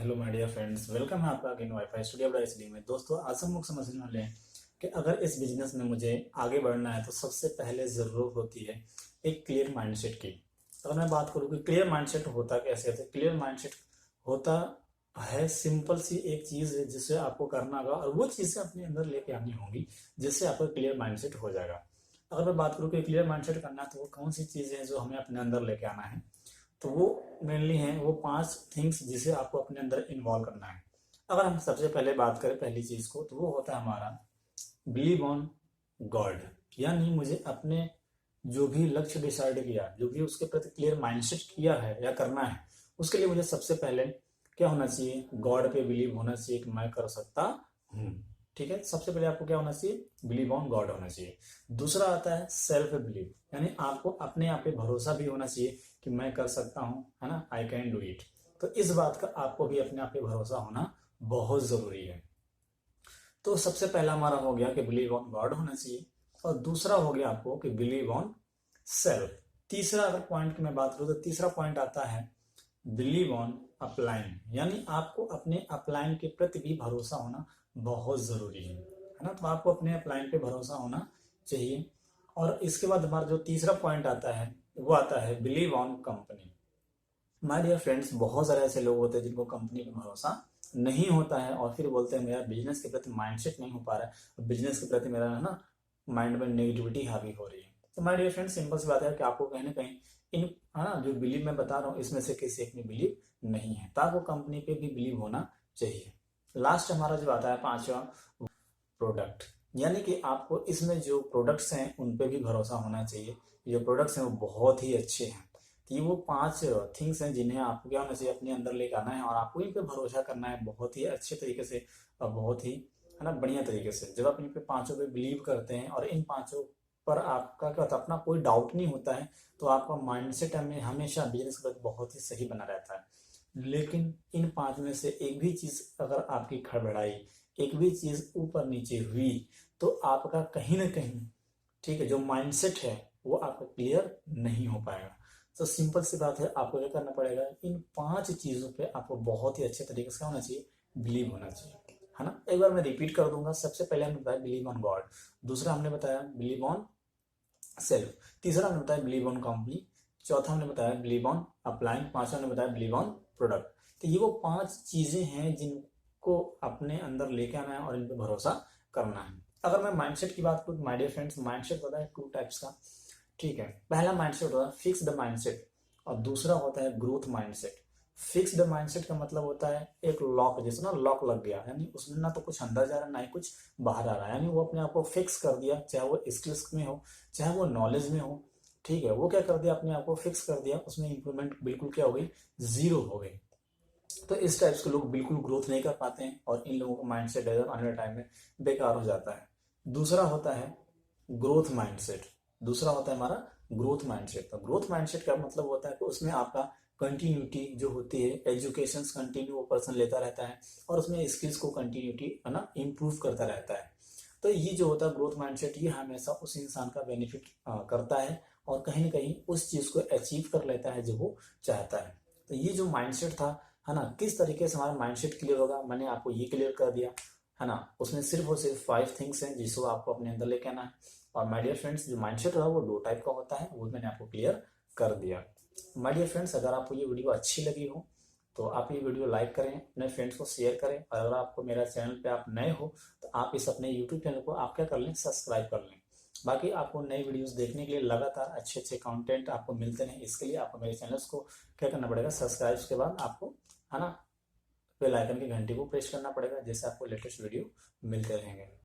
Hello my dear friends, welcome है आपका again wifi studio HD में। दोस्तों, आज हम लोग समझने वाले हैं कि अगर इस बिजनेस में मुझे आगे बढ़ना है तो सबसे पहले ज़रूरत होती है एक क्लियर माइंडसेट की। अगर मैं बात करूँ कि क्लियर माइंडसेट होता कैसे होता है, क्लियर माइंडसेट होता है सिंपल सी एक चीज़ है जिसे आपको करना होगा और वो चीज़ें अपने अंदर लेके आनी होंगी जिससे आपका क्लियर माइंडसेट हो जाएगा। अगर मैं बात करूँ कि क्लियर माइंडसेट करना है तो वो कौन सी चीज़ें हैं जो हमें अपने अंदर लेके आना है, तो वो मेनली हैं वो 5 थिंग्स जिसे आपको अपने अंदर इन्वॉल्व करना है। अगर हम सबसे पहले बात करें पहली चीज़ को, तो वो होता है हमारा बिलीव ऑन गॉड। यानी मुझे अपने जो भी लक्ष्य डिसाइड किया, जो भी उसके प्रति क्लियर माइंडसेट किया है या करना है, उसके लिए मुझे सबसे पहले क्या होना चाहिए, गॉड पे बिलीव होना चाहिए कि मैं कर सकता हूँ। ठीक है, सबसे पहले आपको क्या होना चाहिए, बिलीव ऑन गॉड होना चाहिए। दूसरा आता है सेल्फ बिलीव, यानी आपको अपने आप पे भरोसा भी होना चाहिए कि मैं कर सकता हूँ, है ना, आई कैन डू इट। तो इस बात का आपको भी अपने आप पे भरोसा होना बहुत जरूरी है। तो सबसे पहला हमारा हो गया कि बिलीव ऑन गॉड होना चाहिए, और दूसरा हो गया आपको कि बिलीव ऑन सेल्फ। तीसरा अगर पॉइंट की मैं बात करूँ तो तीसरा पॉइंट आता है बिलीव ऑन अपलाइन, यानी आपको अपने अपलाइन के प्रति भी भरोसा होना बहुत जरूरी है ना। तो आपको अपने अपलाइन पे भरोसा होना चाहिए। और इसके बाद हमारा जो तीसरा पॉइंट आता है वो आता है believe on company. My dear friends, बहुत सारे ऐसे लोग होते हैं जिनको कंपनी पे भरोसा नहीं होता है और फिर बोलते हैं मेरा बिजनेस के प्रति माइंडसेट नहीं हो पा रहा है, बिजनेस के प्रति मेरा, है ना, माइंड में नेगेटिविटी हावी हो रही है। तो माय डियर फ्रेंड्स, सिंपल सी बात है कि आपको कहीं ना कहीं इन, है ना, जो बिलीव मैं बता रहा हूँ इसमें से किसी एक में बिलीव नहीं है, तो आपको कंपनी पे भी बिलीव होना चाहिए। लास्ट हमारा जो आता है पांचवा, प्रोडक्ट, यानी कि आपको इसमें जो प्रोडक्ट्स हैं उन पे भी भरोसा होना चाहिए। जो प्रोडक्ट्स हैं वो बहुत ही अच्छे हैं। तो ये वो 5 थिंग्स हैं जिन्हें आपको क्या होना चाहिए, अपने अंदर लेकर आना है और आपको इन पे भरोसा करना है बहुत ही अच्छे तरीके से और बहुत ही, है ना, बढ़िया तरीके से। जब आप इन पे पांचों पे बिलीव करते हैं और इन पांचों पर आपका क्या होता है, अपना कोई डाउट नहीं होता है, तो आपका माइंडसेट हमें हमेशा बिजनेस के प्रति बहुत ही सही बना रहता है। लेकिन इन 5 में से एक भी चीज अगर आपकी खड़बड़ाई, एक भी चीज ऊपर नीचे हुई, तो आपका कहीं ना कहीं, ठीक है, जो माइंडसेट है वो आपका क्लियर नहीं हो पाएगा। तो सिंपल सी बात है, आपको क्या करना पड़ेगा, इन 5 चीजों पे आपको बहुत ही अच्छे तरीके से क्या होना चाहिए, बिलीव होना चाहिए, है ना। एक बार मैं रिपीट कर दूंगा। सबसे पहले हमने बताया बिलीव ऑन गॉड, दूसरा हमने बताया बिलीव ऑन सेल्फ, तीसरा हमने बताया बिलीव ऑन कंपनी, चौथा हमने बताया बिलीव ऑन अपलाइन, पांचवा हमने बताया बिलीव ऑन प्रोडक्ट। तो ये वो 5 चीजें हैं जिनको अपने अंदर लेके आना है और इन पे भरोसा करना है। अगर मैं माइंडसेट की बात करूँ, माय डियर फ्रेंड्स, माइंडसेट होता है 2 टाइप्स का। ठीक है, पहला माइंडसेट होता है फिक्स द माइंडसेट और दूसरा होता है growth mindset. Fix the mindset का मतलब होता है एक लॉक, जैसे ना लॉक लग गया, यानी उसमें ना तो कुछ अंदर जा रहा है ना ही कुछ बाहर आ रहा है, यानी वो अपने आप को फिक्स कर दिया, चाहे वो स्किल्स में हो चाहे वो नॉलेज में हो। ठीक है, वो क्या कर दिया, अपने आप को फिक्स कर दिया, उसमें इंप्रूवमेंट बिल्कुल क्या हो गई, जीरो हो गई। तो इस टाइप्स के लोग बिल्कुल ग्रोथ नहीं कर पाते हैं और इन लोगों का माइंडसेट आने वाले टाइम में बेकार हो जाता है। दूसरा होता है ग्रोथ माइंडसेट, दूसरा होता है हमारा ग्रोथ माइंडसेट। तो ग्रोथ माइंडसेट का मतलब होता है कि उसमें आपका कंटिन्यूटी जो होती है, एजुकेशन कंटिन्यू वो पर्सन लेता रहता है और उसमें स्किल्स को कंटिन्यूटी, है ना, इम्प्रूव करता रहता है। तो ये जो होता है ग्रोथ माइंडसेट, ये हमेशा उस इंसान का बेनिफिट करता है और कहीं ना कहीं उस चीज को अचीव कर लेता है जो वो चाहता है। तो ये जो माइंडसेट था, है ना, किस तरीके से हमारा माइंडसेट क्लियर होगा, मैंने आपको ये क्लियर कर दिया, है ना। उसमें सिर्फ और सिर्फ 5 थिंग्स हैं जिसको आपको अपने अंदर लेके आना है। और माय डियर फ्रेंड्स, जो माइंडसेट होता है वो 2 टाइप का होता है, वो मैंने आपको क्लियर कर दिया। माय डियर फ्रेंड्स, अगर आपको ये वीडियो अच्छी लगी हो तो आप ये वीडियो लाइक करें, अपने फ्रेंड्स को शेयर करें, और अगर आपको मेरा चैनल पे आप नए हो तो आप इस अपने यूट्यूब चैनल को आप क्या कर लें, सब्सक्राइब कर लें। बाकी आपको नई वीडियोस देखने के लिए लगातार अच्छे अच्छे कंटेंट आपको मिलते रहें, इसके लिए आपको मेरे चैनल्स को क्या करना पड़ेगा, सब्सक्राइब के बाद आपको, है ना, बेल आइकन की घंटी को प्रेस करना पड़ेगा, जिससे आपको लेटेस्ट वीडियो मिलते रहेंगे।